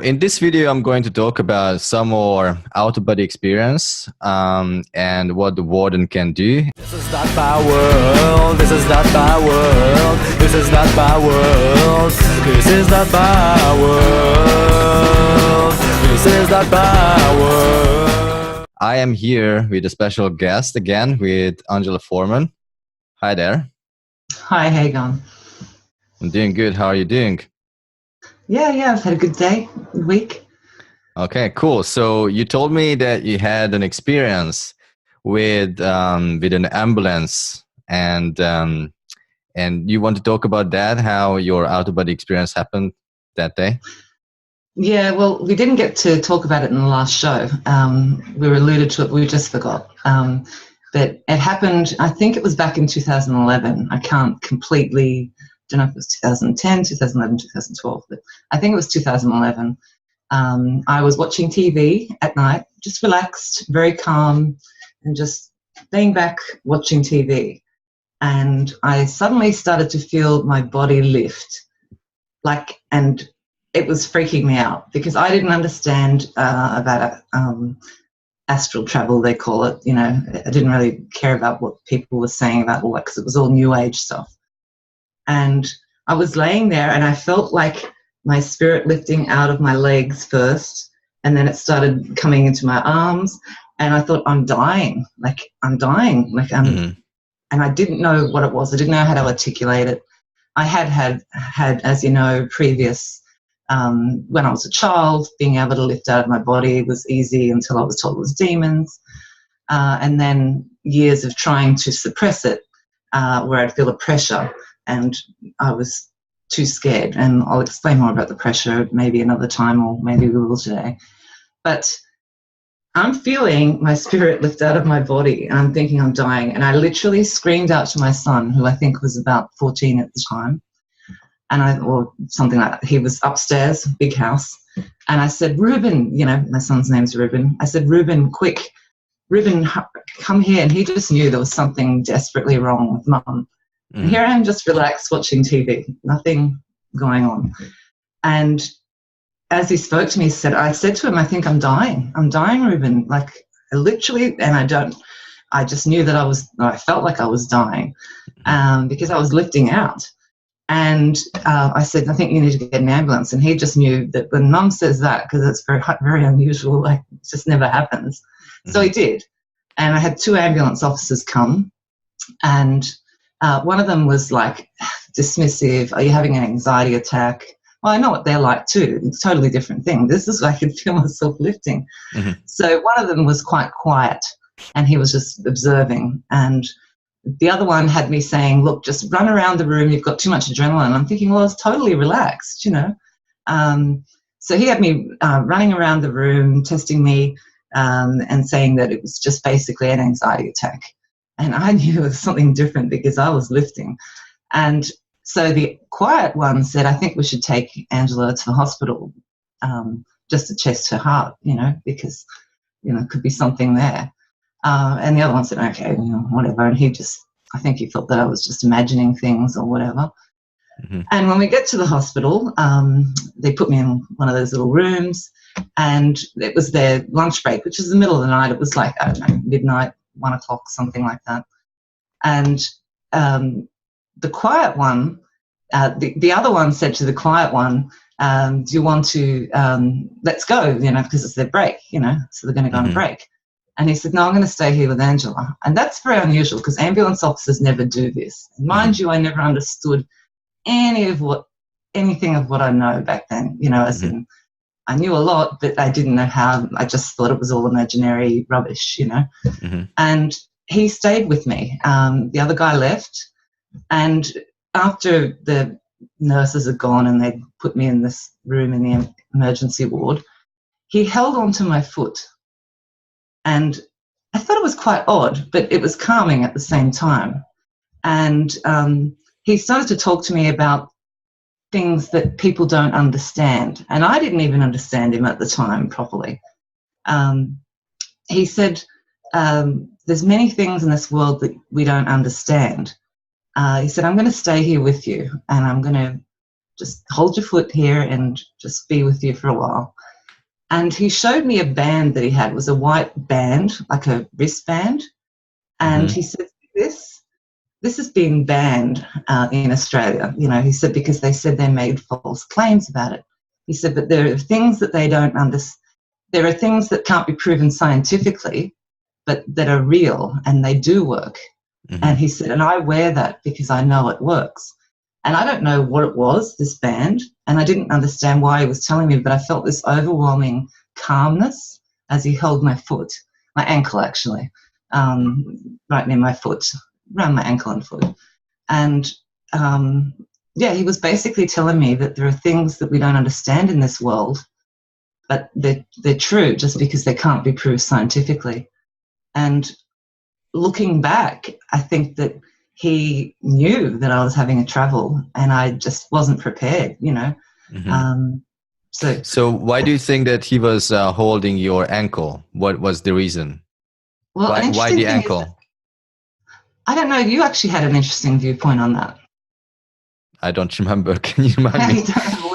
In this video, I'm going to talk about some more out-of-body experience and what the warden can do. This is not my world, this is not my world, this is not my world, this is not my world, this is not my world. I am here with a special guest again with Forman. Hi there. Hi, how you going? I'm doing good. How are you doing? Yeah, I've had a good day, week. Okay, cool. So you told me that you had an experience with an ambulance, and you want to talk about that, how your out-of-body experience happened that day? Yeah, well, we didn't get to talk about it in the last show. We were alluded to it, we just forgot. But it happened, I think it was back in 2011. I can't completely, don't know if it was 2010, 2011, 2012, but I think it was 2011. I was watching TV at night, just relaxed, very calm, and just laying back watching TV. And I suddenly started to feel my body lift, and it was freaking me out because I didn't understand about astral travel, they call it. You know, I didn't really care about what people were saying about all that because it was all new age stuff. And I was laying there and I felt like my spirit lifting out of my legs first, and then it started coming into my arms, and I thought, I'm dying. And I didn't know what it was. I didn't know how to articulate it. I had, as you know, previous, when I was a child, being able to lift out of my body was easy until I was told it was demons. And then years of trying to suppress it, where I'd feel a pressure and I was too scared. And I'll explain more about the pressure maybe another time, or maybe we will today. But I'm feeling my spirit lift out of my body and I'm thinking I'm dying. And I literally screamed out to my son, who I think was about 14 at the time, or something like that. He was upstairs, big house. And I said, Ruben, you know, my son's name's Ruben. I said, Ruben, quick, Ruben, come here. And he just knew there was something desperately wrong with Mum. And here I am, just relaxed watching TV, nothing going on. And as he spoke to me, I said to him, I think I'm dying. I'm dying, Ruben. Like, I literally, and I just knew that I felt like I was dying because I was lifting out. And I said, I think you need to get an ambulance. And he just knew that when Mum says that, because it's very, very unusual, like it just never happens. So he did. And I had 2 ambulance officers come, and one of them was like dismissive. Are you having an anxiety attack? Well, I know what they're like too. It's a totally different thing. This is I could feel myself lifting. So one of them was quite quiet, and he was just observing. And the other one had me saying, look, just run around the room. You've got too much adrenaline. I'm thinking, well, I was totally relaxed, you know. So he had me running around the room, testing me and saying that it was just basically an anxiety attack. And I knew it was something different because I was lifting. And so the quiet one said, I think we should take Angela to the hospital just to test her heart, you know, because, you know, it could be something there. And the other one said, okay, you know, whatever. And I think he felt that I was just imagining things or whatever. And when we get to the hospital, they put me in one of those little rooms, and it was their lunch break, which was the middle of the night. It was like, I don't know, midnight, 1 o'clock, something like that. And the quiet one, the other one said to the quiet one, do you want to, let's go, you know, because it's their break, you know, so they're going to go on a break. And he said, no, I'm going to stay here with Angela. And that's very unusual because ambulance officers never do this. And mind you, I never understood anything of what I know back then, you know, as in I knew a lot, but I didn't know how. I just thought it was all imaginary rubbish, you know. And he stayed with me. The other guy left. And after the nurses had gone and they put me in this room in the emergency ward, he held onto my foot. And I thought it was quite odd, but it was calming at the same time. And he started to talk to me about things that people don't understand. And I didn't even understand him at the time properly. He said, there's many things in this world that we don't understand. He said, I'm going to stay here with you and I'm going to just hold your foot here and just be with you for a while. And he showed me a band that he had. It was a white band, like a wristband. And he said, this has been banned in Australia. You know, he said, because they said they made false claims about it. He said, but there are things that they don't understand. There are things that can't be proven scientifically, but that are real and they do work. And he said, and I wear that because I know it works. And I don't know what it was, this band, and I didn't understand why he was telling me, but I felt this overwhelming calmness as he held my foot, my ankle actually, right near my foot, around my ankle and foot. And he was basically telling me that there are things that we don't understand in this world, but they're true just because they can't be proved scientifically. And looking back, I think that he knew that I was having a travel and I just wasn't prepared, you know. So why do you think that he was holding your ankle? What was the reason? Well, why the ankle? I don't know. You actually had an interesting viewpoint on that. I don't remember. Can you remind me?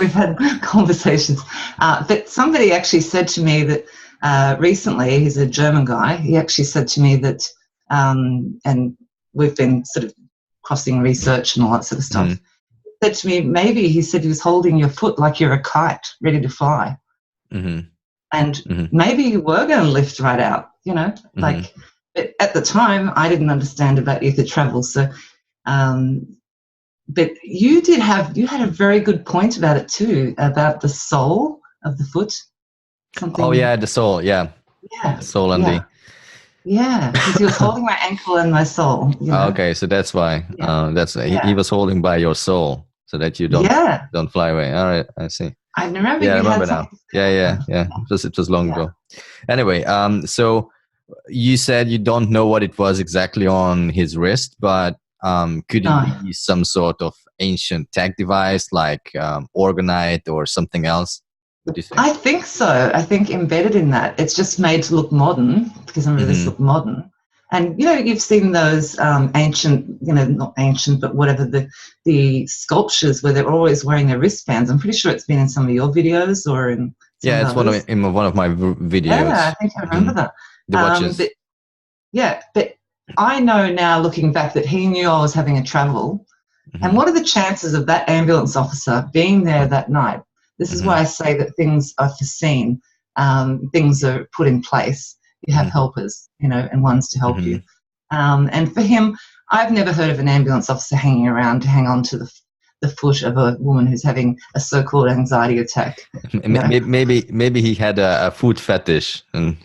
We've had conversations. But somebody actually said to me that recently, he's a German guy, he actually said to me that, and we've been sort of crossing research and all that sort of stuff, he said to me, maybe he said he was holding your foot like you're a kite ready to fly. And maybe you were going to lift right out, you know, like, but at the time I didn't understand about ether travel. So, but you had a very good point about it too, about the sole of the foot. Something. Oh yeah, the sole, yeah. Yeah. The sole and the... Yeah, because he was holding my ankle and my sole. You know? Okay, so that's why. He was holding by your sole so that you don't fly away. All right, I see. I remember. Yeah, I remember now. Yeah. It was long ago. Anyway, so you said you don't know what it was exactly on his wrist, but could it be some sort of ancient tech device like orgonite or something else? What do you think? I think so. I think embedded in that, it's just made to look modern because I'm this look modern. And, you know, you've seen those ancient, you know, not ancient, but whatever, the sculptures where they're always wearing their wristbands. I'm pretty sure it's been in some of your videos or in it's one of my videos. Yeah, I think I remember that. The watches. But I know now, looking back, that he knew I was having a travel. And what are the chances of that ambulance officer being there that night? This is why I say that things are foreseen, things are put in place. You have helpers, you know, and ones to help you. And for him, I've never heard of an ambulance officer hanging around to hang on to the foot of a woman who's having a so-called anxiety attack. Maybe he had a food fetish. I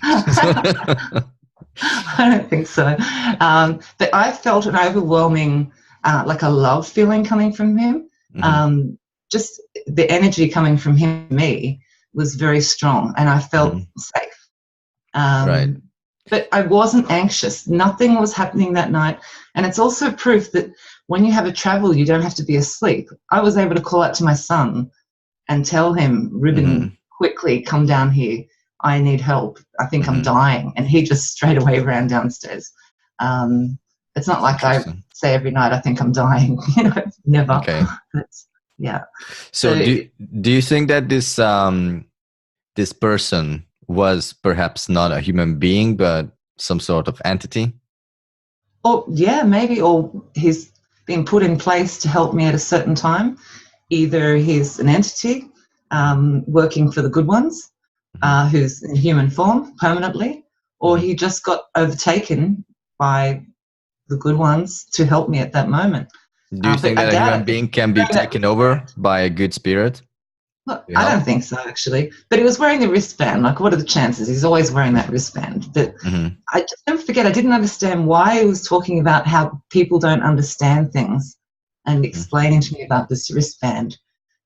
don't think so. But I felt an overwhelming, like a love feeling coming from him. Just the energy coming from him to me was very strong, and I felt safe. Right. But I wasn't anxious. Nothing was happening that night. And it's also proof that when you have a travel, you don't have to be asleep. I was able to call out to my son and tell him, Ruben, quickly, come down here. I need help. I think I'm dying. And he just straight away ran downstairs. It's not like I say every night, I think I'm dying. You know, never. Okay. Yeah. So do you think that this person was perhaps not a human being, but some sort of entity? Oh, yeah, maybe. Or he's been put in place to help me at a certain time. Either he's an entity working for the good ones, who's in human form permanently, or he just got overtaken by the good ones to help me at that moment. Do you think that a human being can be taken over by a good spirit? Look, I don't think so, actually. But he was wearing the wristband. Like, what are the chances? He's always wearing that wristband. But I just never forget, I didn't understand why he was talking about how people don't understand things and explaining to me about this wristband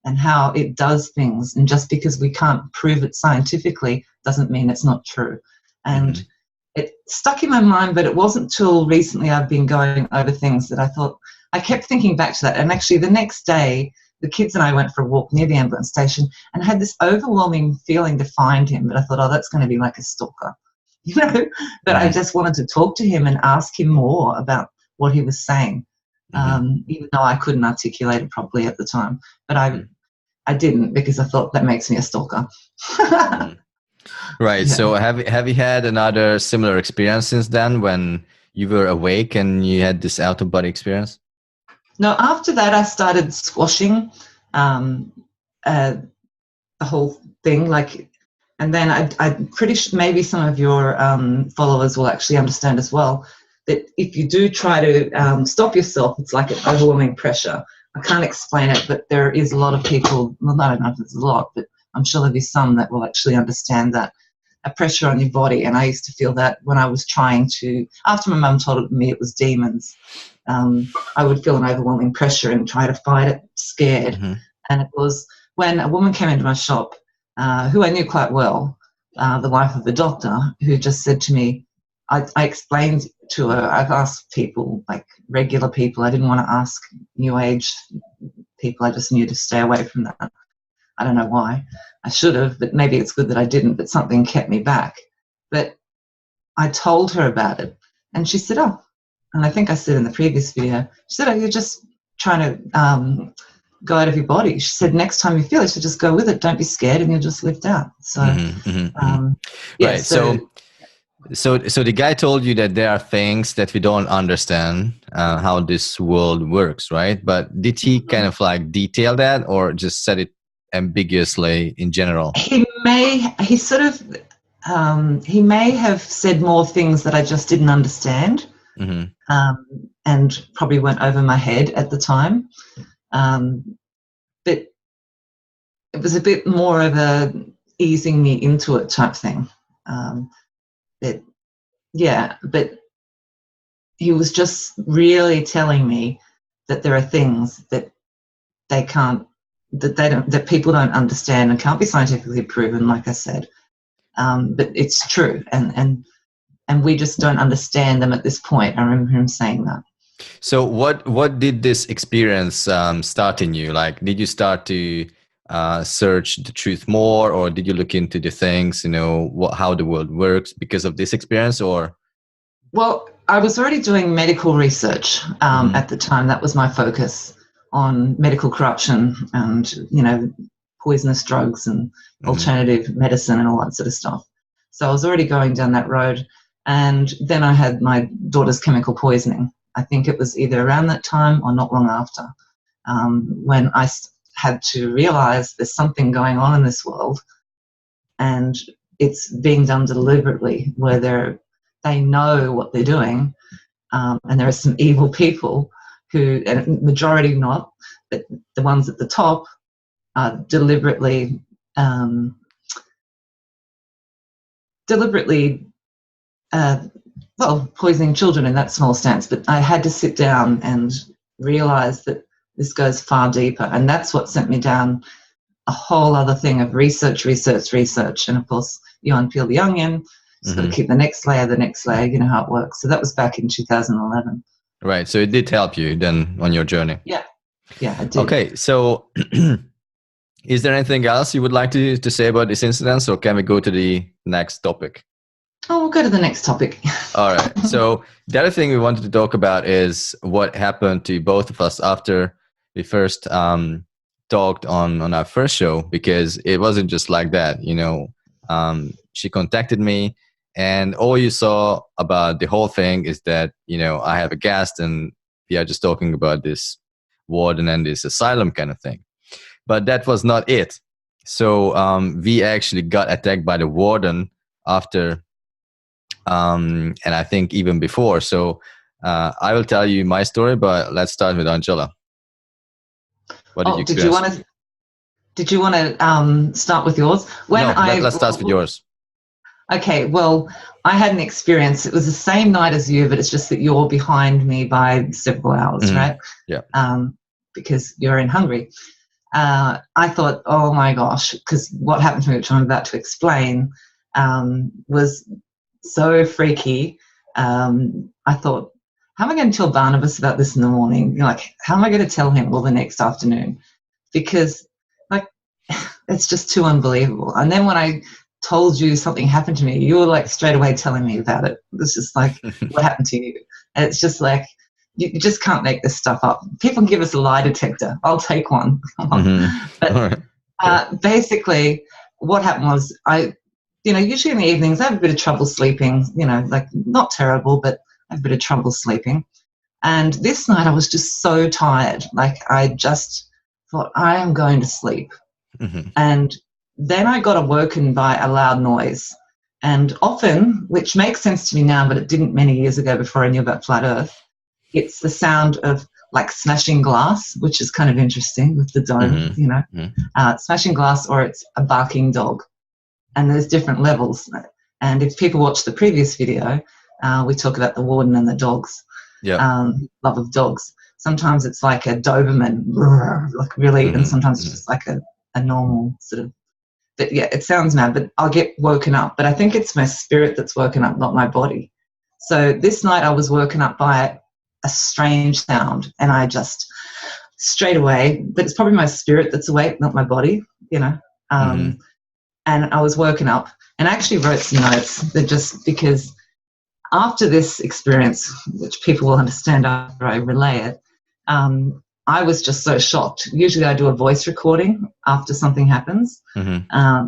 and how it does things. And just because we can't prove it scientifically doesn't mean it's not true. And it stuck in my mind, but it wasn't till recently I've been going over things that I thought, I kept thinking back to that. And actually the next day, the kids and I went for a walk near the ambulance station and had this overwhelming feeling to find him. But I thought, oh, that's going to be like a stalker, you know. But I just wanted to talk to him and ask him more about what he was saying, even though I couldn't articulate it properly at the time. But I didn't, because I thought that makes me a stalker. Right. Yeah. So have you had another similar experience since then when you were awake and you had this out of body experience? No, after that, I started squashing um, the whole thing. And then I'm pretty sure maybe some of your followers will actually understand as well that if you do try to stop yourself, it's like an overwhelming pressure. I can't explain it, but there is a lot of people, well, I don't know if it's a lot, but I'm sure there'll be some that will actually understand that, a pressure on your body. And I used to feel that when I was trying to, after my mum told me it was demons, I would feel an overwhelming pressure and try to fight it, scared. Mm-hmm. And it was when a woman came into my shop, who I knew quite well, the wife of the doctor, who just said to me, I explained to her, I've asked people, like regular people, I didn't want to ask New Age people, I just knew to stay away from that. I don't know why. I should have, but maybe it's good that I didn't, but something kept me back. But I told her about it, and she said, oh, and I think I said in the previous video, she said, oh, you're just trying to go out of your body. She said, next time you feel it, you just go with it. Don't be scared, and you'll just lift out. So, yeah. Right. So the guy told you that there are things that we don't understand how this world works, right? But did he kind of like detail that, or just said it ambiguously in general? He may have said more things that I just didn't understand, and probably went over my head at the time. But it was a bit more of a easing me into it type thing. But he was just really telling me that there are things that that people don't understand and can't be scientifically proven, like I said. But it's true, and we just don't understand them at this point. I remember him saying that. So what did this experience start in you? Like, did you start to search the truth more, or did you look into the things, how the world works because of this experience? Or well, I was already doing medical research at the time. That was my focus, on medical corruption and poisonous drugs and alternative medicine and all that sort of stuff. So I was already going down that road, and then I had my daughter's chemical poisoning. I think it was either around that time or not long after, when I had to realize there's something going on in this world, and it's being done deliberately, where they know what they're doing, and there are some evil people who, and majority not, but the ones at the top are deliberately poisoning children in that small sense. But I had to sit down and realize that this goes far deeper, and that's what sent me down a whole other thing of research. And of course, you unpeel the onion, just got to keep the next layer, you know how it works. So that was back in 2011. Right. So it did help you then on your journey. Yeah, it did. Okay. So is there anything else you would like to say about this incident, or can we go to the next topic? Oh, we'll go to the next topic. All right. So the other thing we wanted to talk about is what happened to both of us after we first talked on our first show, because it wasn't just like that. She contacted me, and all you saw about the whole thing is that, I have a guest and we are just talking about this warden and this asylum kind of thing. But that was not it. So we actually got attacked by the warden after, and I think even before. So I will tell you my story, but let's start with Angela. What did you experience? Did you want to start with yours? Let's start with yours. Okay, well, I had an experience. It was the same night as you, but it's just that you're behind me by several hours, right? Yeah. Because you're in Hungary. I thought, oh my gosh, because what happened to me, which I'm about to explain, was so freaky. I thought, how am I going to tell Barnabas about this in the morning? How am I going to tell him the next afternoon? Because it's just too unbelievable. And then when I told you something happened to me, you were straight away telling me about it. It was just what happened to you? And it's just you just can't make this stuff up. People can give us a lie detector. I'll take one. But Basically, what happened was usually in the evenings I have a bit of trouble sleeping, like not terrible, but I have a bit of trouble sleeping. And this night I was just so tired. Like I just thought, I am going to sleep. Mm-hmm. And then I got awoken by a loud noise. And often, which makes sense to me now, but it didn't many years ago before I knew about flat Earth, it's the sound of like smashing glass, which is kind of interesting with the dome, smashing glass, or it's a barking dog. And there's different levels. And if people watch the previous video, we talk about the warden and the dogs, love of dogs. Sometimes it's like a Doberman, like really, and sometimes it's just like a normal sort of, but yeah, it sounds mad, but I'll get woken up. But I think it's my spirit that's woken up, not my body. So this night I was woken up by a strange sound, and I just straight away, but it's probably my spirit that's awake, not my body, and I was woken up, and I actually wrote some notes that just because after this experience, which people will understand after I relay it, I was just so shocked. Usually I do a voice recording after something happens.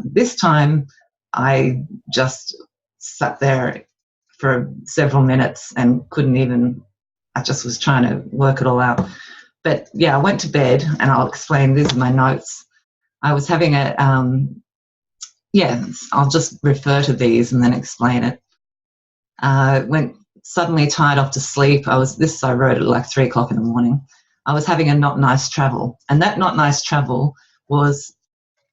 This time I just sat there for several minutes and I just was trying to work it all out. But yeah, I went to bed, and I'll explain, these are my notes. I was having I'll just refer to these and then explain it. Went suddenly tired off to sleep. I wrote at like 3 o'clock in the morning. I was having a not nice travel, and that not nice travel was,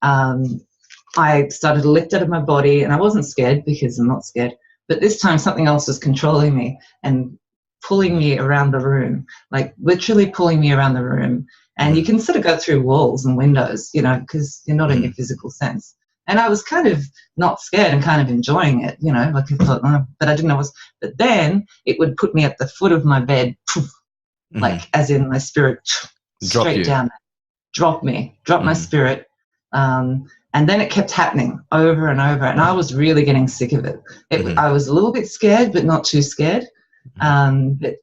I started to lift out of my body, and I wasn't scared because I'm not scared, but this time something else was controlling me and pulling me around the room, like literally pulling me around the room. And you can sort of go through walls and windows, because you're not in your physical sense. And I was kind of not scared and kind of enjoying it, like I thought, but I didn't know but then it would put me at the foot of my bed, like as in my spirit, straight down, drop my spirit. And then it kept happening over and over. And I was really getting sick of it. I was a little bit scared, but not too scared. But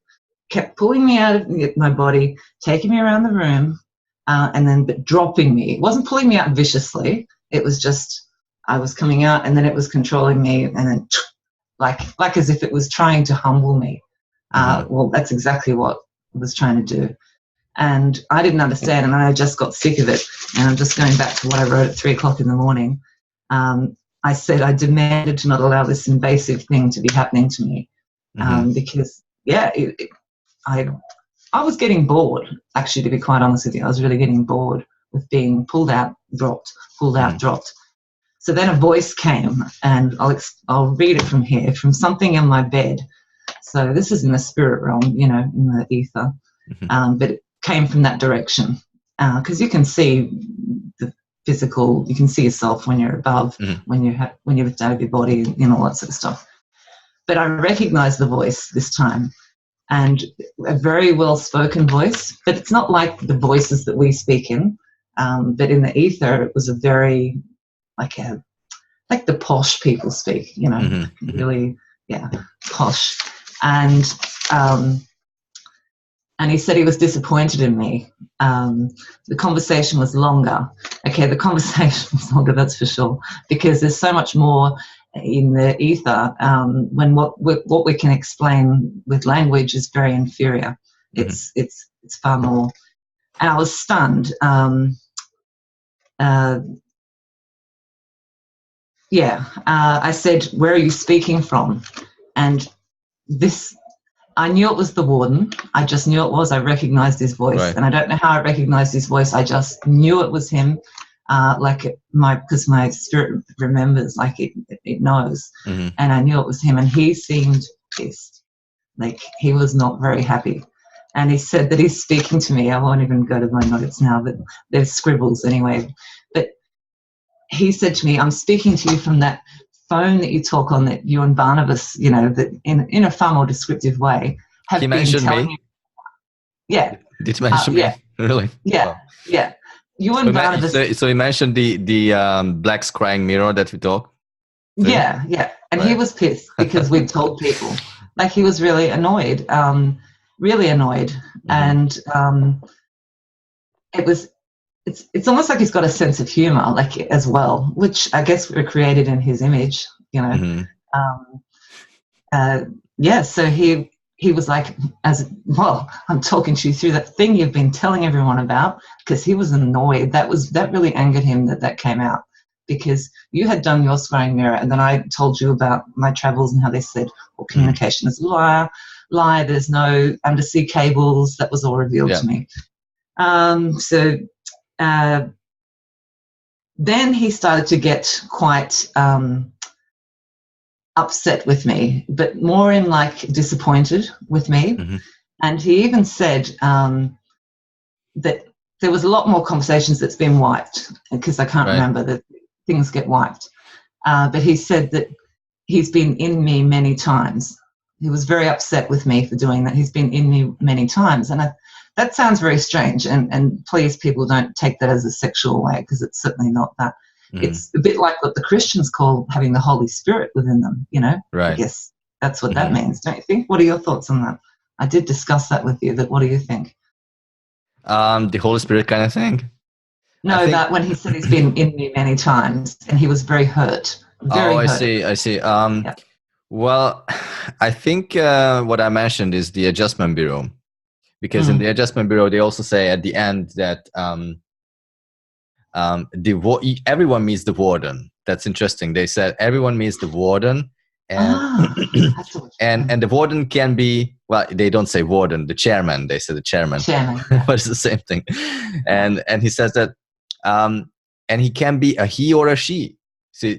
kept pulling me out of my body, taking me around the room, and then but dropping me. It wasn't pulling me out viciously. It was just, I was coming out, and then it was controlling me, and then like as if it was trying to humble me. Well, that's exactly what it was trying to do. And I didn't understand, and I just got sick of it. And I'm just going back to what I wrote at 3 o'clock in the morning. I said I demanded to not allow this invasive thing to be happening to me, because, I was getting bored, actually, to be quite honest with you. I was really getting bored with being pulled out, dropped, pulled out, dropped. So then a voice came, and I'll read it from here, from something in my bed. So this is in the spirit realm, in the ether, but it came from that direction, because you can see the physical, you can see yourself when you're above, when you lift out of your body, all that sort of stuff. But I recognized the voice this time, and a very well-spoken voice, but it's not like the voices that we speak in, but in the ether it was a very, like the posh people speak, really, posh. And he said he was disappointed in me. The conversation was longer. Okay, the conversation was longer, that's for sure, because there's so much more in the ether, when what we can explain with language is very inferior. It's far more. And I was stunned. I said, "Where are you speaking from?" And I knew it was the warden. I just knew it was. I recognized his voice, right. And I don't know how I recognized his voice. I just knew it was him. Because my spirit remembers, like it knows, and I knew it was him. And he seemed pissed, like he was not very happy. And he said that he's speaking to me. I won't even go to my notes now, but there's scribbles anyway. But he said to me, "I'm speaking to you from that phone that you talk on, that you and Barnabas, that in a far more descriptive way have been telling me." Yeah. Did you mention me? Really? Yeah. Wow. Yeah. You and Barnabas. So you mentioned the black scrying mirror that we talk. Yeah. And right. He was pissed because we'd told people. Like he was really annoyed, and it was it's almost like he's got a sense of humor, like as well, which I guess we're created in his image, you know. Mm-hmm. Um, uh, yeah, so he was like, as well, I'm talking to you through that thing you've been telling everyone about, because he was annoyed. That really angered him that came out, because you had done your squaring mirror, and then I told you about my travels and how they said, well, communication is a lie. There's no undersea cables. That was all revealed to me. So then he started to get quite upset with me, but more in like disappointed with me. Mm-hmm. And he even said that there was a lot more conversations that's been wiped, because I can't remember that things get wiped. But he said that he's been in me many times. He was very upset with me for doing that. He's been in me many times. And that sounds very strange. And please, people, don't take that as a sexual way, because it's certainly not that. Mm. It's a bit like what the Christians call having the Holy Spirit within them, you know? Right. I guess that's what that means, don't you think? What are your thoughts on that? I did discuss that with you, but what do you think? The Holy Spirit kind of thing? No, that when he said he's been in me many times, and he was very hurt. Very hurt. I see. Yeah. Well, I think what I mentioned is the Adjustment Bureau. Because in the Adjustment Bureau, they also say at the end that everyone meets the warden. That's interesting. They said everyone meets the warden, and and the warden can be, well, they don't say warden, the chairman. They say the chairman. But it's the same thing. And he says that, and he can be a he or a she. So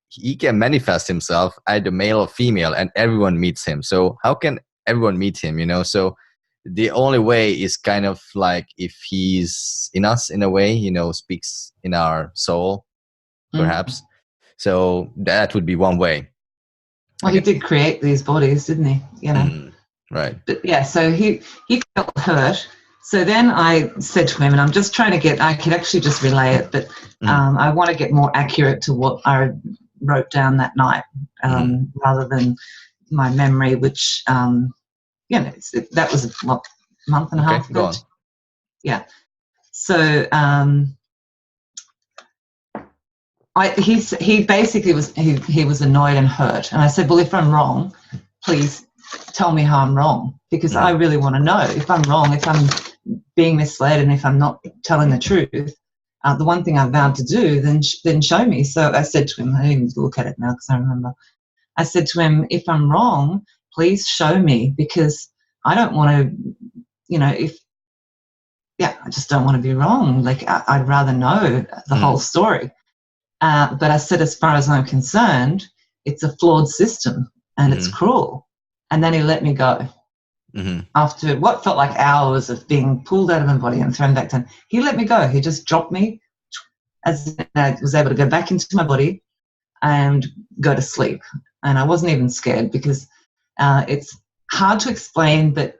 he can manifest himself either male or female, and everyone meets him. So how can everyone meet him? You know, so the only way is kind of like if he's in us in a way, you know, speaks in our soul, perhaps. So that would be one way. Well, he did create these bodies, didn't he? You know, right. But yeah, so he felt hurt. So then I said to him, and I'm just trying to get, I could actually just relay it, but I want to get more accurate to what I wrote down that night, rather than my memory, which, you know, that was what, a month and a half ago. Yeah. So he basically was he was annoyed and hurt, and I said, well, if I'm wrong, please tell me how I'm wrong, because I really want to know if I'm wrong, if I'm being misled, and if I'm not telling the truth. The one thing I vowed to do, then show me. So I said to him, I didn't even look at it now because I remember. I said to him, if I'm wrong, please show me, because I don't want to, you know, I just don't want to be wrong. Like, I'd rather know the whole story. But I said, as far as I'm concerned, it's a flawed system and it's cruel. And then he let me go. After what felt like hours of being pulled out of my body and thrown back down, he let me go. He just dropped me, as I was able to go back into my body and go to sleep. And I wasn't even scared, because it's hard to explain, but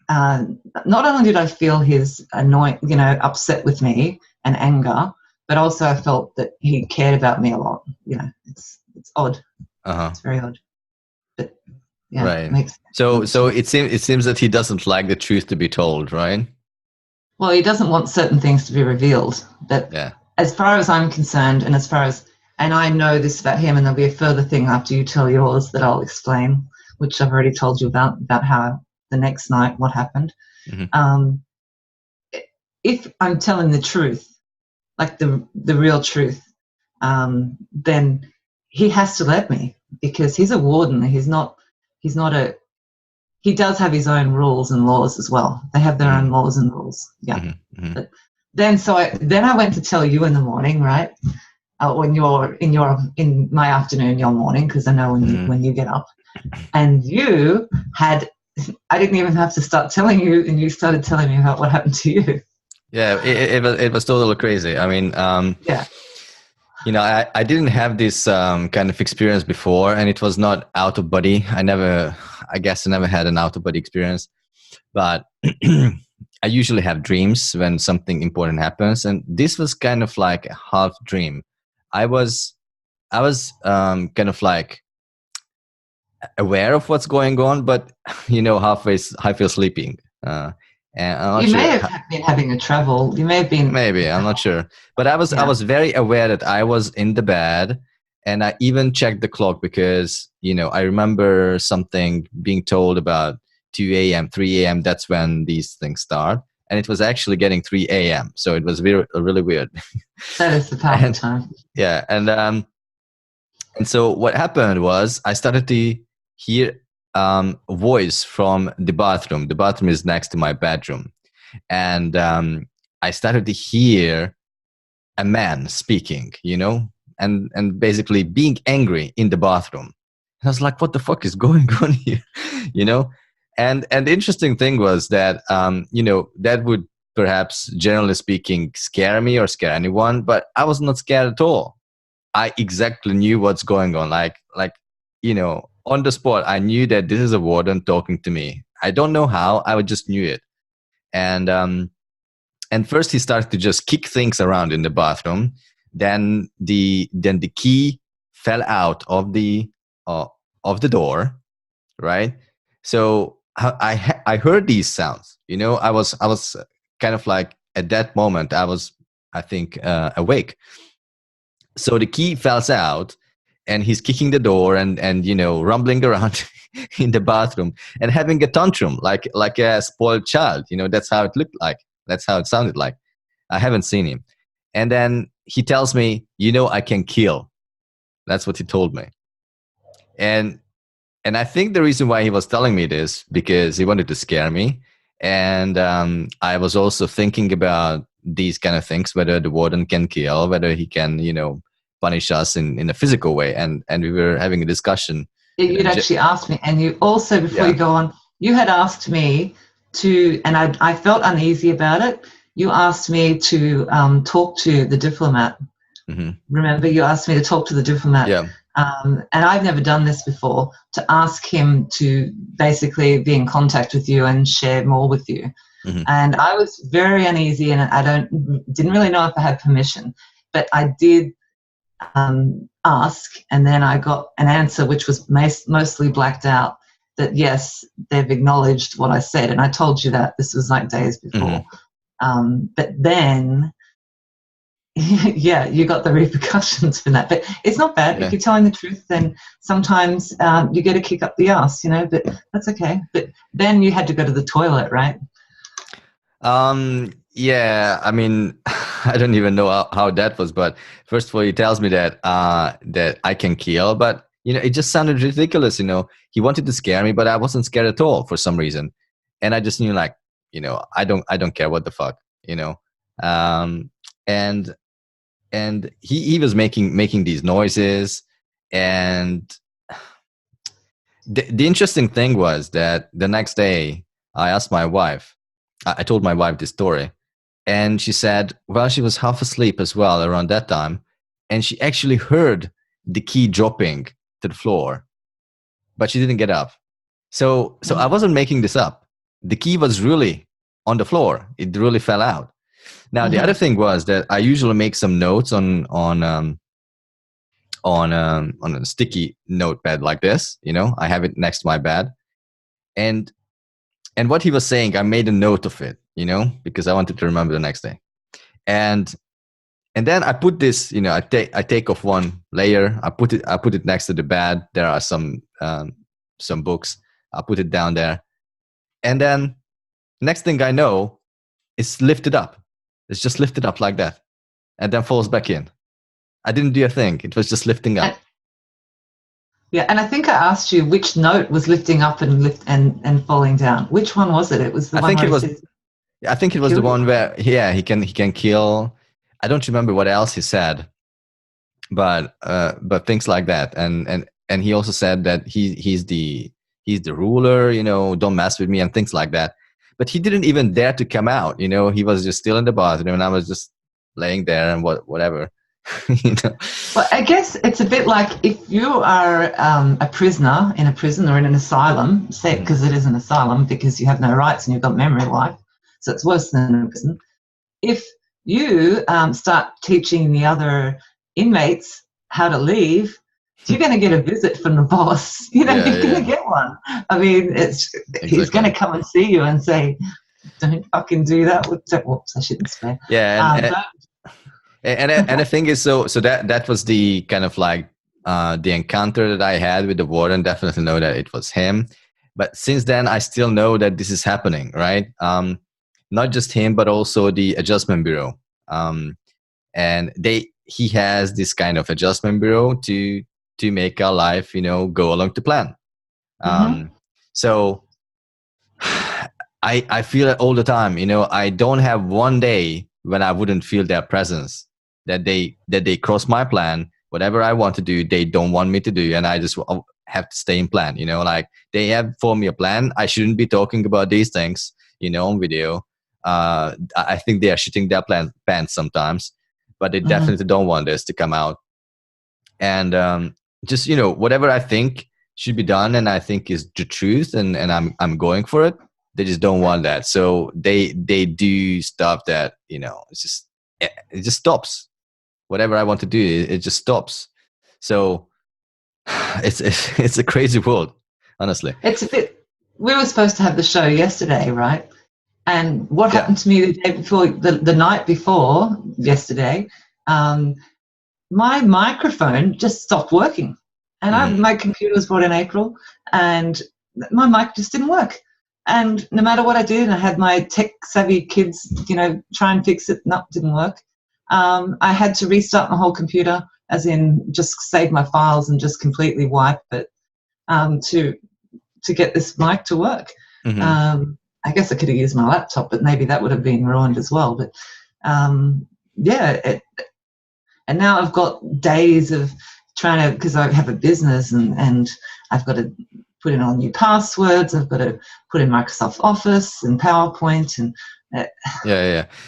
not only did I feel his upset with me and anger, but also I felt that he cared about me a lot. You know, it's odd. It's very odd. But yeah, right. So it seems that he doesn't like the truth to be told, right? Well, he doesn't want certain things to be revealed. But as far as I'm concerned, and I know this about him, and there'll be a further thing after you tell yours that I'll explain, which I've already told you about how the next night what happened. If I'm telling the truth, like the real truth, then he has to let me, because he's a warden. He does have his own rules and laws as well. They have their own laws and rules. Yeah. But then I went to tell you in the morning, right? When you're in my afternoon, your morning, because I know when you get up, and you had, I didn't even have to start telling you, and you started telling me about what happened to you. Yeah, it was totally crazy. I mean, you know, I didn't have this kind of experience before, and it was not out of body. I guess I never had an out of body experience, but I usually have dreams when something important happens, and this was kind of like a half dream. I was kind of like aware of what's going on, but you know, halfway sleeping. And I'm not You may sure. have been having a travel. You may have been. Maybe, I'm not sure. But I Yeah. was very aware that I was in the bed, and I even checked the clock because, I remember something being told about 2 a.m., 3 a.m. That's when these things start. And it was actually getting 3 a.m. So it was really weird. That is the powerful And time. yeah, and so what happened was I started to hear a voice from the bathroom. The bathroom is next to my bedroom. And I started to hear a man speaking, and basically being angry in the bathroom. And I was like, what the fuck is going on here? you know? And the interesting thing was that, that would perhaps, generally speaking, scare me or scare anyone, but I was not scared at all. I exactly knew what's going on. On the spot, I knew that this is a warden talking to me. I don't know how, I just knew it. And first he started to just kick things around in the bathroom. Then the key fell out of the door, right? So I heard these sounds. I was kind of like, at that moment I think awake. So the key falls out, and he's kicking the door and rumbling around in the bathroom and having a tantrum like a spoiled child. That's how it looked like. That's how it sounded like. I haven't seen him. And then he tells me, I can kill. That's what he told me. And I think the reason why he was telling me this, because he wanted to scare me. And I was also thinking about these kind of things, whether the warden can kill, whether he can, punish us in a physical way. And we were having a discussion. You'd actually asked me, and you also, before you go on, you had asked me to, and I felt uneasy about it. You asked me to talk to the diplomat. Mm-hmm. Remember, you asked me to talk to the diplomat. Yeah. And I've never done this before, to ask him to basically be in contact with you and share more with you. Mm-hmm. And I was very uneasy, and I didn't really know if I had permission, but I did ask, and then I got an answer which was mostly blacked out, that yes, they've acknowledged what I said. And I told you that this was like days before. Mm-hmm. But then yeah, you got the repercussions from that. But it's not bad. Yeah. If you're telling the truth, then sometimes you get a kick up the ass, but that's okay. But then you had to go to the toilet, right? Yeah, I mean, I don't even know how that was, but first of all, he tells me that that I can kill, but it just sounded ridiculous. He wanted to scare me, but I wasn't scared at all for some reason, and I just knew, like, I don't care what the fuck, and he was making these noises, and the interesting thing was that the next day I asked my wife. I told my wife this story, and she said, well, she was half asleep as well around that time, and she actually heard the key dropping to the floor, but she didn't get up. So I wasn't making this up. The key was really on the floor. It really fell out. Now, the other thing was that I usually make some notes on a sticky notepad like this. I have it next to my bed, and what he was saying, I made a note of it, because I wanted to remember the next day. And then I put this, I take off one layer, I put it next to the bed. There are some books. I put it down there, and then next thing I know, it's lifted up. It's just lifted up like that, and then falls back in. I didn't do a thing. It was just lifting up. Yeah, and I think I asked you which note was lifting up and falling down. Which one was it? It was the one. I think it was the one where, yeah, he can kill. I don't remember what else he said, but things like that. And he also said that he's the ruler. Don't mess with me and things like that. But he didn't even dare to come out. He was just still in the bathroom, and I was just laying there and whatever. Well, I guess it's a bit like if you are a prisoner in a prison or in an asylum, say, because it is an asylum because you have no rights and you've got memory life, so it's worse than a prison. If you start teaching the other inmates how to leave, you're going to get a visit from the boss. You're going to get one. I mean, he's going to come and see you and say, don't fucking do that. Whoops, I shouldn't swear. Yeah, and the Don't. thing is, so that was the kind of like the encounter that I had with the warden. Definitely know that it was him, but since then I still know that this is happening, right? Not just him, but also the adjustment bureau. And he has this kind of adjustment bureau to make our life, go along to plan. So I feel it all the time. I don't have one day when I wouldn't feel their presence, that they cross my plan. Whatever I want to do, they don't want me to do, and I just have to stay in plan. Like they have for me a plan. I shouldn't be talking about these things, on video. I think they are shitting their pants sometimes, but they definitely don't want this to come out. And just whatever I think should be done, and I think is the truth, and I'm going for it. They just don't want that, so they do stuff that it just stops. Whatever I want to do, it just stops. So it's a crazy world, honestly. It's a bit. We were supposed to have the show yesterday, right? And what happened to me the day before, the night before yesterday, my microphone just stopped working. And my computer was bought in April, and my mic just didn't work. And no matter what I did, and I had my tech-savvy kids, try and fix it. No, didn't work. I had to restart my whole computer, as in just save my files and just completely wipe it to get this mic to work. I guess I could have used my laptop, but maybe that would have been ruined as well. But and now I've got days of trying to, because I have a business and I've got to put in all new passwords. I've got to put in Microsoft Office and PowerPoint and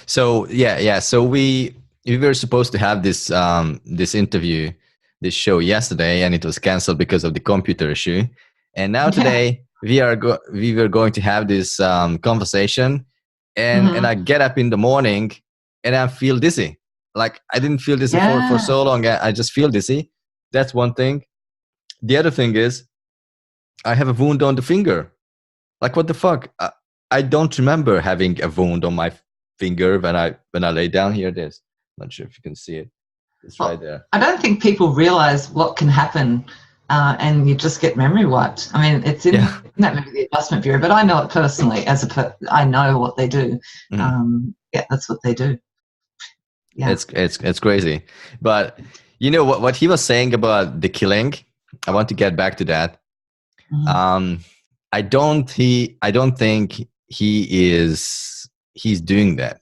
So we were supposed to have this this interview, this show yesterday, and it was canceled because of the computer issue. And now today we were going to have this conversation, and I get up in the morning and I feel dizzy. Like I didn't feel dizzy for so long. I just feel dizzy. That's one thing. The other thing is I have a wound on the finger. Like what the fuck? I don't remember having a wound on my finger when I lay down here. This. Not sure if you can see it. It's right there. I don't think people realize what can happen, and you just get memory wiped. I mean, it's in that maybe the adjustment bureau, but I know it personally. I know what they do. That's what they do. Yeah, it's crazy. But what he was saying about the killing. I want to get back to that. I don't think he's doing that.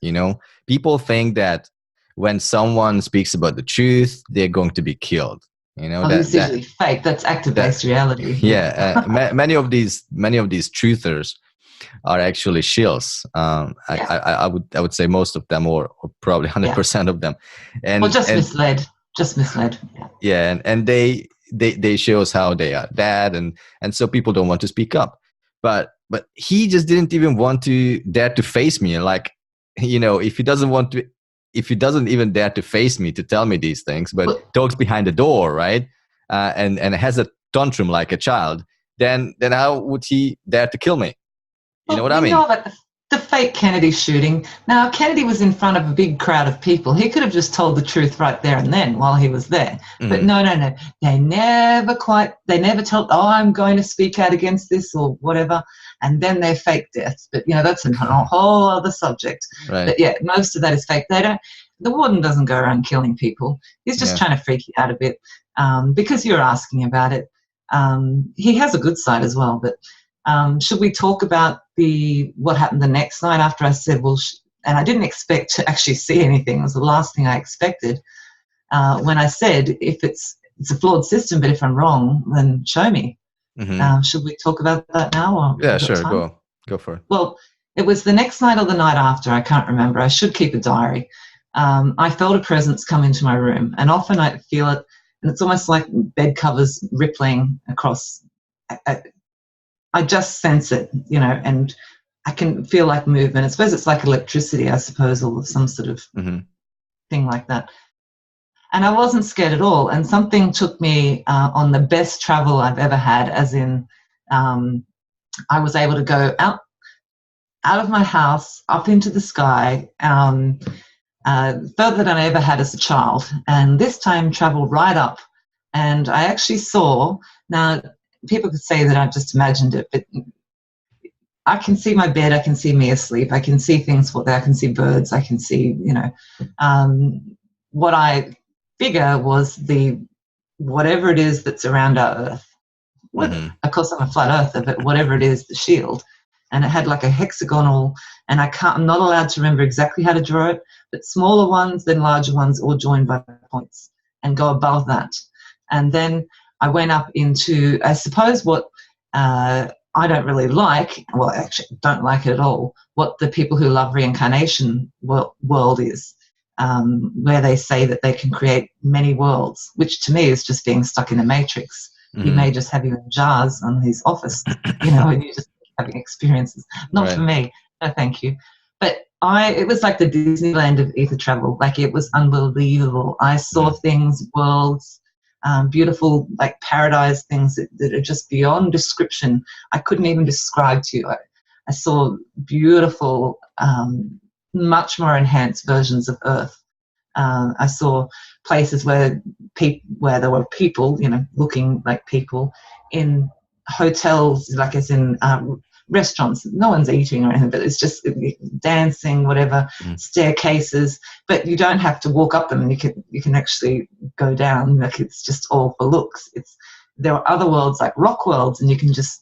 People think that when someone speaks about the truth, they're going to be killed. That's usually fake. That's active-based reality. Yeah, many of these truthers are actually shills. I would say most of them, or probably 100% of them. Misled. Just misled. Yeah, and they show us how they are bad, and so people don't want to speak up. But he just didn't even want to dare to face me. Like, if he doesn't even dare to face me to tell me these things, but talks behind the door, right? And has a tantrum like a child, then how would he dare to kill me? You know what I mean? About the fake Kennedy shooting. Now, Kennedy was in front of a big crowd of people. He could have just told the truth right there and then while he was there. But no. They never told, I'm going to speak out against this or whatever. And then they're fake deaths. But, that's a whole other subject. Right. But, most of that is fake. The warden doesn't go around killing people. He's just trying to freak you out a bit because you're asking about it. He has a good side as well, but should we talk about what happened the next night after I said, and I didn't expect to actually see anything. It was the last thing I expected when I said, if it's a flawed system, but if I'm wrong, then show me. Should we talk about that now? Or yeah, sure. Go for it. Well, it was the next night or the night after. I can't remember. I should keep a diary. I felt a presence come into my room, and often I feel it, and it's almost like bed covers rippling across. I just sense it, and I can feel like movement. I suppose it's like electricity, I suppose, or some sort of thing like that. And I wasn't scared at all. And something took me on the best travel I've ever had, as in I was able to go out out of my house, up into the sky, further than I ever had as a child. And this time traveled right up. And I actually saw, now people could say that I've just imagined it, but I can see my bed, I can see me asleep, I can see things I can see birds, I can see, what I figure was whatever it is that's around our Earth. Of course, I'm a flat earther, but whatever it is, the shield. And it had like a hexagonal, and I'm not allowed to remember exactly how to draw it, but smaller ones, then larger ones, all joined by points and go above that. And then I went up into, I suppose, what I don't really like, well, actually don't like it at all, what the people who love reincarnation world is, where they say that they can create many worlds, which to me is just being stuck in a matrix. He may just have you in jars on his office, and you're just having experiences. Not for me. No, thank you. But it was like the Disneyland of ether travel. Like, it was unbelievable. I saw things, worlds, beautiful, like paradise things that are just beyond description. I couldn't even describe to you. I saw beautiful, much more enhanced versions of Earth. I saw places where there were people, looking like people in hotels, like as in restaurants. No one's eating or anything, but it's just dancing, whatever, staircases. But you don't have to walk up them. You can actually go down. Like, it's just all for looks. There are other worlds like rock worlds, and you can just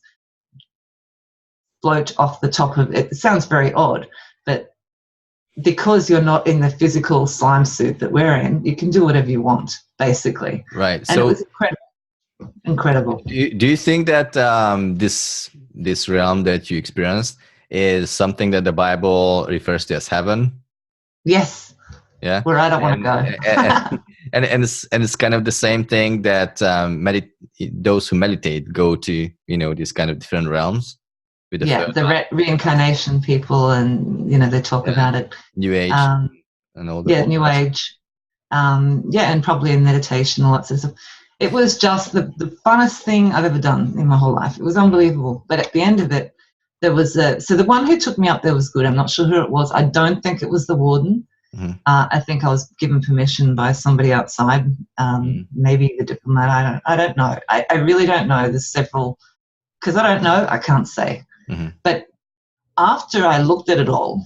float off the top of it. It sounds very odd, but because you're not in the physical slime suit that we're in, you can do whatever you want, basically. Right. And it was incredible. Do you think that this realm that you experienced is something that the Bible refers to as heaven? Yes. Yeah. Where I don't want to go. and it's kind of the same thing that those who meditate go to, these kind of different realms. With the reincarnation people, and they talk about it. New Age and all that. Yeah, New Age. And probably in meditation, all that sort of stuff. It was just the funnest thing I've ever done in my whole life. It was unbelievable. But at the end of it, there was so the one who took me up there was good. I'm not sure who it was. I don't think it was the warden. I think I was given permission by somebody outside, maybe the diplomat. I don't know. I really don't know. There's several, because I don't know. I can't say. But after I looked at it all,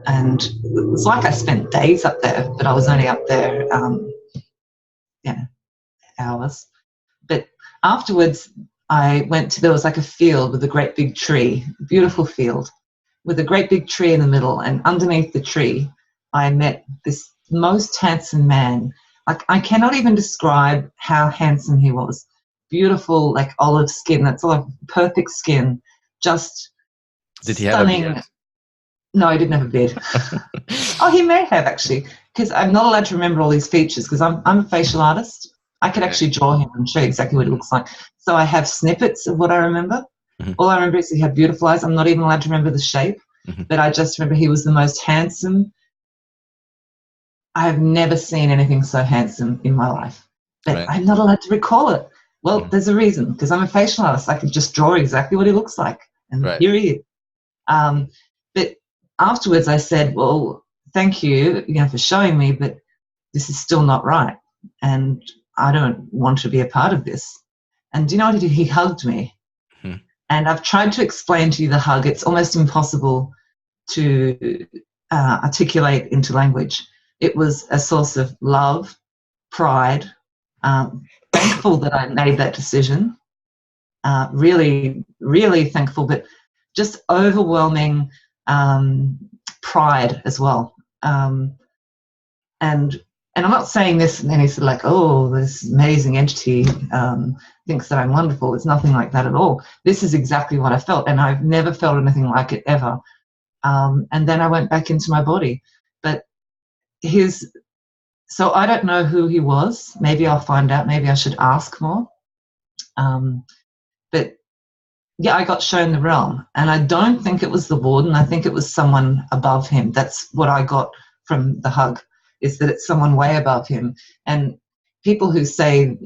and it was like I spent days up there, but I was only up there, hours. But afterwards, I went to, there was like a field with a great big tree, beautiful field, with a great big tree in the middle, and underneath the tree, I met this most handsome man. Like, I cannot even describe how handsome he was. Beautiful, like olive skin. That's like perfect skin. Just Did he stunning. have a beard? No, he didn't have a beard. Oh, he may have, actually, because I'm not allowed to remember all these features, because I'm a facial artist. I could actually draw him and show you exactly what it looks like. So I have snippets of what I remember. All I remember is he had beautiful eyes. I'm not even allowed to remember the shape, but I just remember he was the most handsome. I've never seen anything so handsome in my life, but I'm not allowed to recall it. Well, there's a reason, because I'm a facial artist. I could just draw exactly what he looks like, and here he is. But afterwards I said, well, thank you, for showing me, but this is still not right, and I don't want to be a part of this. And do you know what he did? He hugged me. And I've tried to explain to you the hug. It's almost impossible to articulate into language. It was a source of love, pride, thankful that I made that decision, really, really thankful, but just overwhelming pride as well. And I'm not saying this and then he's like, oh, this amazing entity thinks that I'm wonderful. It's nothing like that at all. This is exactly what I felt, and I've never felt anything like it ever. And then I went back into my body. But so I don't know who he was. Maybe I'll find out. Maybe I should ask more. But yeah, I got shown the realm, and I don't think it was the warden. I think it was someone above him. That's what I got from the hug, is that it's someone way above him. And people who say,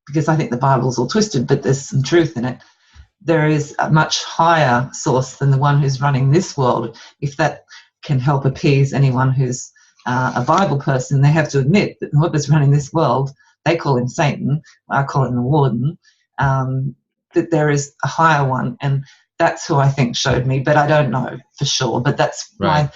because I think the Bible's all twisted, but there's some truth in it, there is a much higher source than the one who's running this world. If that can help appease anyone who's a Bible person, they have to admit that whoever's running this world, they call him Satan, I call him the warden, that there is a higher one. And that's who I think showed me, but I don't know for sure. But that's Right. my,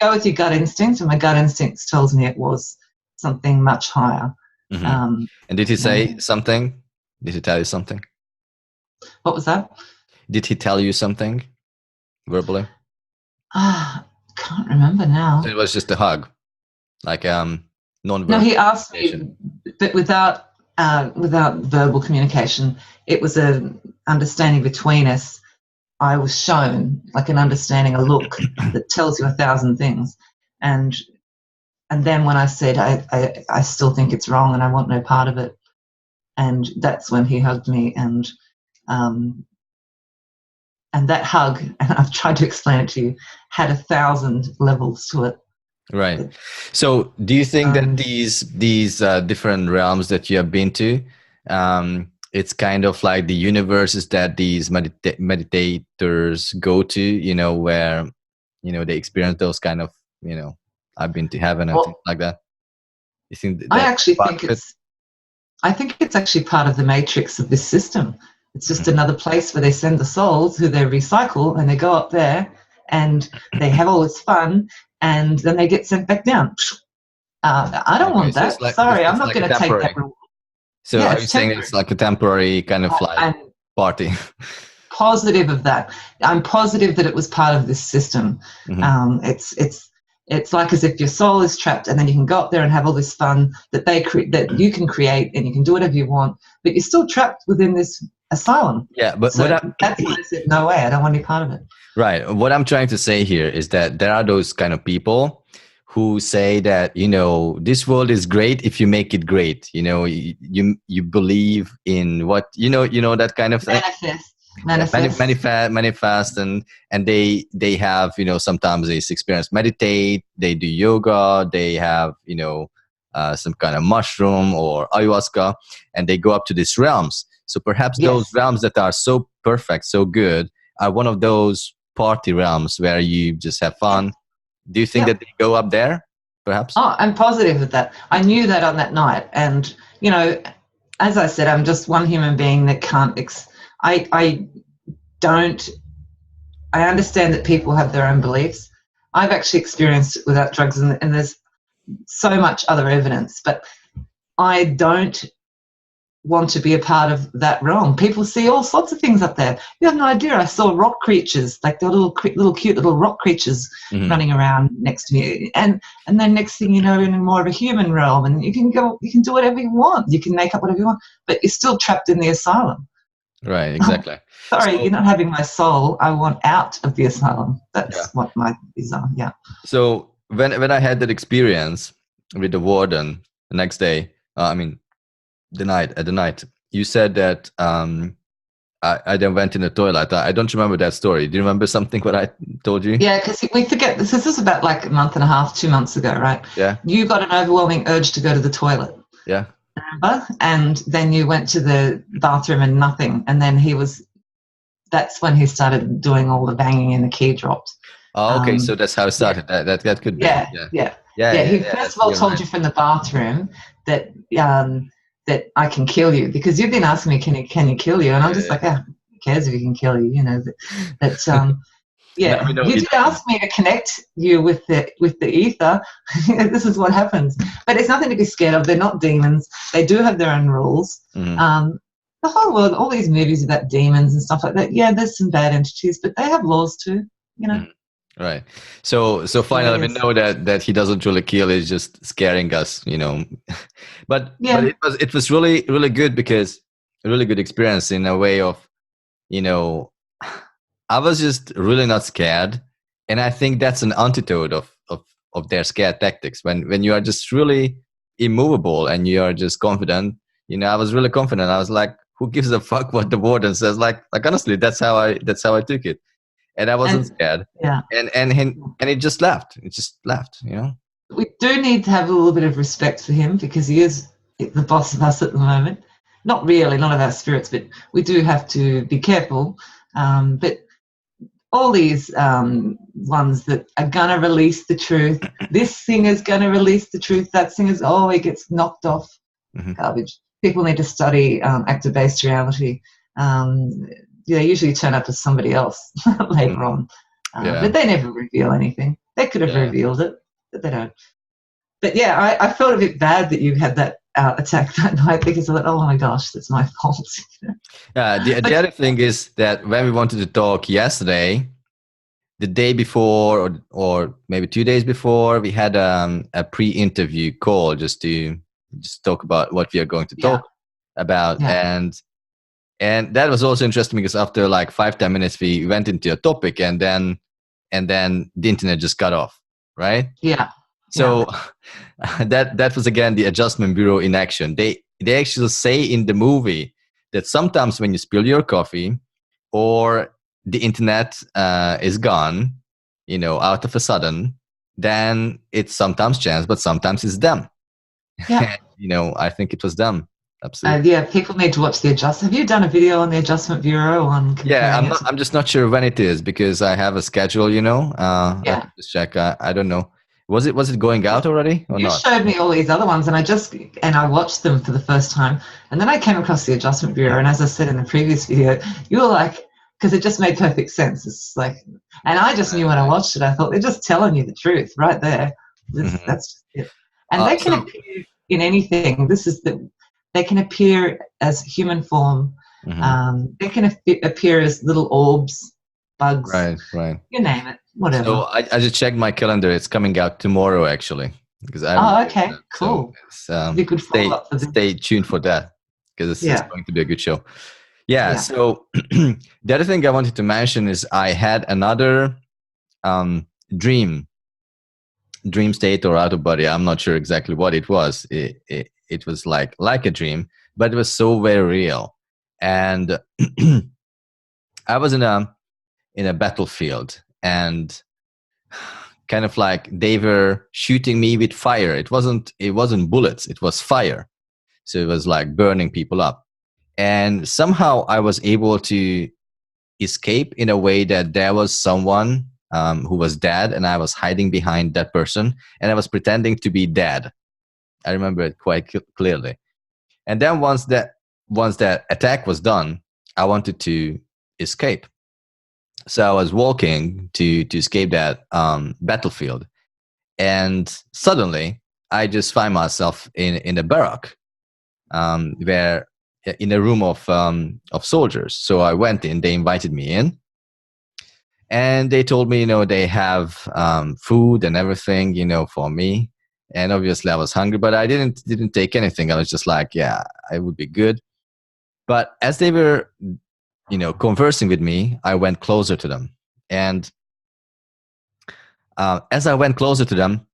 go with your gut instinct, and my gut instinct tells me it was something much higher. And did he say something? Did he tell you something? What was that? Did he tell you something verbally? Can't remember now. So it was just a hug, like non-verbal. No, he asked me, but without verbal communication. It was an understanding between us. I was shown like an understanding, a look that tells you 1,000 things, and then when I said I still think it's wrong and I want no part of it, and that's when he hugged me, and that hug, and I've tried to explain it to you, had 1,000 levels to it. Right. So do you think that these different realms that you have been to, it's kind of like the universes that these meditators go to, you know, where, you know, they experience those kind of, you know, I've been to heaven and things like that? You think that I think it's actually part of the matrix of this system. It's just another place where they send the souls who they recycle, and they go up there and they have all this fun, and then they get sent back down. I don't want that. Like, sorry, I'm not like going to take that reward. So are you saying it's like a temporary kind of like party? Positive of that. I'm positive that it was part of this system. It's like as if your soul is trapped, and then you can go up there and have all this fun that that you can create, and you can do whatever you want, but you're still trapped within this asylum. Yeah, but so that's why I said no way. I don't want any part of it. Right. What I'm trying to say here is that there are those kind of people who say that, you know, this world is great if you make it great. You know, you believe in what, you know that kind of thing. Manifest, and they have, you know, sometimes they experience meditate, they do yoga, they have, you know, some kind of mushroom or ayahuasca, and they go up to these realms. So perhaps those realms that are so perfect, so good, are one of those party realms where you just have fun. Do you think that they go up there, perhaps? Oh, I'm positive of that. I knew that on that night. And, you know, as I said, I'm just one human being that can't... I understand that people have their own beliefs. I've actually experienced it without drugs, and there's so much other evidence. But I don't want to be a part of that realm. People see all sorts of things up there. You have no idea. I saw rock creatures, like the little cute little rock creatures running around next to me. And then next thing you know, you're in more of a human realm, and you can do whatever you want. You can make up whatever you want, but you're still trapped in the asylum. Right, exactly. Sorry, you're not having my soul. I want out of the asylum. That's what my is on. Yeah. So when I had that experience with the warden the next day, the night, you said that I then went in the toilet. I don't remember that story. Do you remember something what I told you? Yeah, because we forget. This is about like a month and a half, 2 months ago, right? Yeah. You got an overwhelming urge to go to the toilet. Yeah. Remember? And then you went to the bathroom and nothing. And then that's when he started doing all the banging and the key dropped. Oh, okay. So that's how it started. Yeah. That could be. Yeah. He first of all told you from the bathroom that that I can kill you, because you've been asking me, can you kill you? And I'm just like, who cares if he can kill you? You know, you did ask me to connect you with the ether. This is what happens. But it's nothing to be scared of. They're not demons. They do have their own rules. The whole world, all these movies about demons and stuff like that, there's some bad entities, but they have laws too, you know. Right. So finally we know that he doesn't really kill, he's just scaring us, you know. but it was really, really good, because a really good experience in a way of, you know, I was just really not scared. And I think that's an antidote of their scare tactics. When you are just really immovable and you are just confident, you know, I was really confident. I was like, who gives a fuck what the warden says? Like honestly, that's how I took it. And I wasn't scared. Yeah. And it just left. It just left, you know. We do need to have a little bit of respect for him, because he is the boss of us at the moment. not really, none of our spirits, but we do have to be careful. But all these ones that are going to release the truth, this singer's going to release the truth, that singer's, it gets knocked off. Garbage. People need to study actor-based reality. They usually turn up as somebody else later on. But they never reveal anything. They could have revealed it, but they don't. But yeah, I felt a bit bad that you had that attack that night, because I thought, oh my gosh, that's my fault. The other thing is that when we wanted to talk yesterday, the day before or maybe 2 days before, we had a pre-interview call just to talk about what we are going to talk about. And that was also interesting because after like 5-10 minutes, we went into a topic and then the internet just cut off, right? Yeah. So that was again the Adjustment Bureau in action. They actually say in the movie that sometimes when you spill your coffee or the internet is gone, out of a sudden, then it's sometimes chance, but sometimes it's them. Yeah. I think it was them. Absolutely. People need to watch the Adjustment. Have you done a video on the Adjustment Bureau on comparing it? I'm just not sure when it is because I have a schedule, I have to just check. I don't know. Was it going out already or you not? You showed me all these other ones, and I watched them for the first time, and then I came across the Adjustment Bureau, and as I said in the previous video, you were like, because it just made perfect sense. It's like, and I just knew when I watched it, I thought they're just telling you the truth right there. That's just it. And they can appear in anything. They can appear as human form. They can appear as little orbs, bugs. Right. You name it, whatever. So I just checked my calendar. It's coming out tomorrow, actually. Because okay, cool. So be good follow-up for stay tuned for that because it's going to be a good show. Yeah. So the other thing I wanted to mention is I had another dream state or out of body. I'm not sure exactly what it was. It was like a dream, but it was so very real. And I was in a battlefield, and kind of like they were shooting me with fire. It wasn't bullets, it was fire. So it was like burning people up. And somehow I was able to escape in a way that there was someone who was dead, and I was hiding behind that person, and I was pretending to be dead. I remember it quite clearly. And then once that attack was done, I wanted to escape. So I was walking to escape that battlefield, and suddenly I just find myself in a barrack, where in a room of soldiers. So I went in. They invited me in, and they told me, they have food and everything, for me. And obviously I was hungry, but I didn't take anything. I was just like, yeah, I would be good. But as they were, conversing with me, I went closer to them. And as I went closer to them,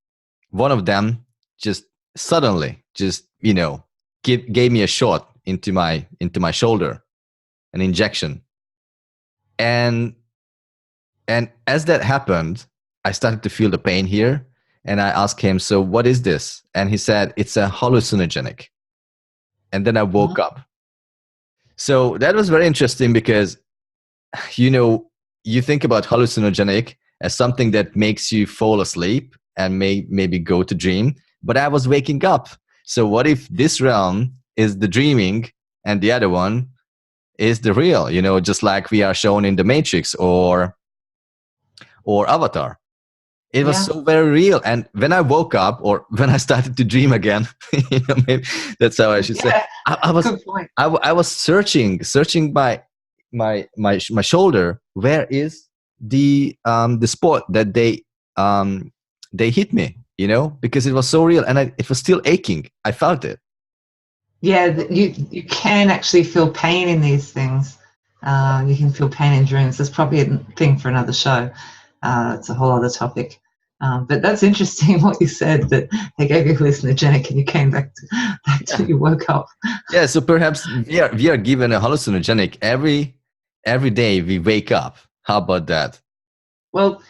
one of them just suddenly gave me a shot into my shoulder, an injection. And as that happened, I started to feel the pain here. And I asked him, so what is this? And he said, it's a hallucinogenic. And then I woke up. So that was very interesting because, you think about hallucinogenic as something that makes you fall asleep and maybe go to dream. But I was waking up. So what if this realm is the dreaming and the other one is the real, just like we are shown in the Matrix or Avatar. It was so very real. And when I woke up, or when I started to dream again, maybe that's how I should say. I was searching by my shoulder. Where is the spot that they hit me? Because it was so real, and it was still aching. I felt it. Yeah, you can actually feel pain in these things. You can feel pain in dreams. That's probably a thing for another show. It's a whole other topic. But that's interesting what you said, that they gave you hallucinogenic and you came back to you woke up. Yeah, so perhaps we are given a hallucinogenic every day we wake up. How about that? Well,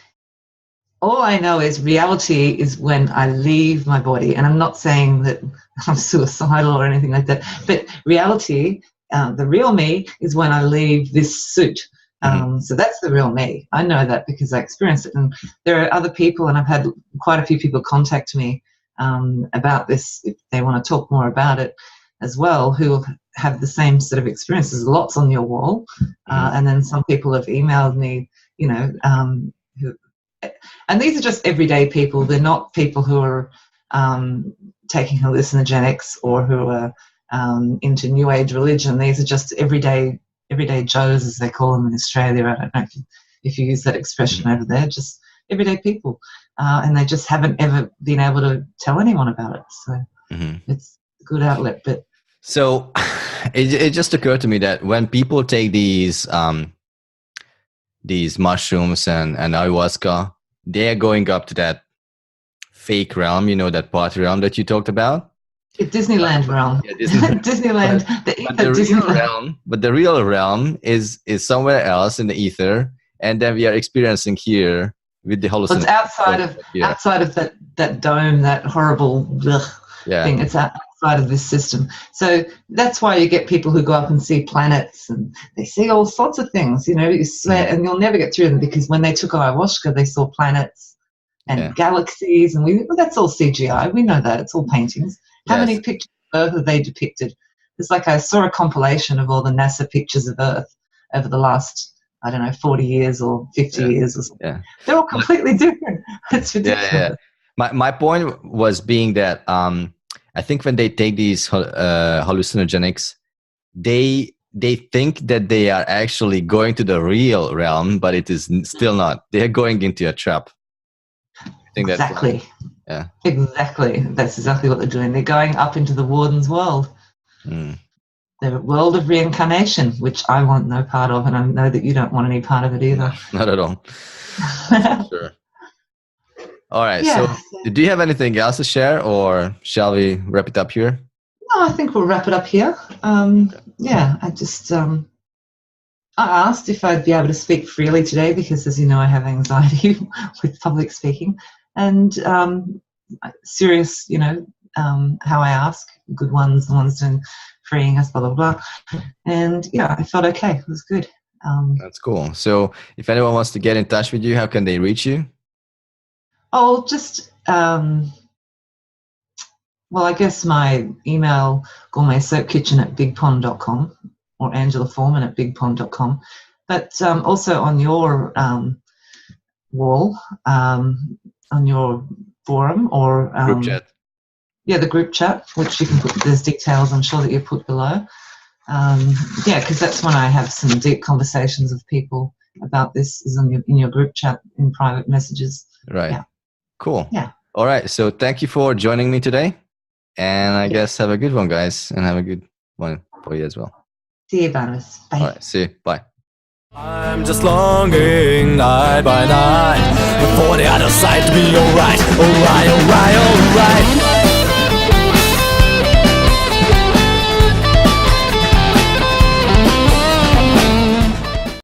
all I know is reality is when I leave my body. And I'm not saying that I'm suicidal or anything like that. But reality, the real me, is when I leave this suit. So that's the real me. I know that because I experienced it. And there are other people, and I've had quite a few people contact me about this if they want to talk more about it as well, who have the same sort of experiences. Lots on your wall. And then some people have emailed me, you know, and these are just everyday people. They're not people who are taking hallucinogenics or who are into New Age religion. These are just everyday Joes, as they call them in Australia. I don't know if you use that expression over there. Just everyday people, and they just haven't ever been able to tell anyone about it. So it's a good outlet. But so it just occurred to me that when people take these mushrooms and ayahuasca, they're going up to that fake realm, you know, that party realm that you talked about. Disneyland realm. Yeah, Disneyland. Disneyland. But the real realm is somewhere else in the ether, and then we are experiencing here with the hallucination. It's outside of that dome, that horrible thing. It's outside of this system. So that's why you get people who go up and see planets, and they see all sorts of things. You know, you swear, and you'll never get through them, because when they took ayahuasca, they saw planets and galaxies, and that's all CGI. We know that. It's all paintings. How many pictures of Earth have they depicted? It's like I saw a compilation of all the NASA pictures of Earth over the last, 40 years or 50 years or something. Yeah. They're all completely different. It's ridiculous. Yeah. My point was being that I think when they take these hallucinogenics, they think that they are actually going to the real realm, but it is still not. They're going into a trap. I think exactly. Exactly. That's exactly what they're doing. They're going up into the warden's world. The world of reincarnation, which I want no part of, and I know that you don't want any part of it either. No, not at all. Sure. All right. So do you have anything else to share, or shall we wrap it up here? No, I think we'll wrap it up here. I just I asked if I'd be able to speak freely today, because, as you know, I have anxiety with public speaking. And serious, how I ask, good ones, the ones doing freeing us, blah, blah, blah. And I felt okay. It was good. That's cool. So if anyone wants to get in touch with you, how can they reach you? Oh, just, I guess my email, gourmetsoapkitchen@bigpond.com, or Angela Forman @bigpond.com. But also on your wall, on your forum, or group chat. Yeah, the group chat, which you can put, there's details I'm sure that you put below. Because that's when I have some deep conversations with people about this, is in your group chat, in private messages. Right. Yeah. Cool. Yeah. All right. So thank you for joining me today. And I guess have a good one, guys, and have a good one for you as well. See you, Barnabas. Bye. All right. See you. Bye. I'm just longing night by night for the other side to be alright, alright, alright, alright.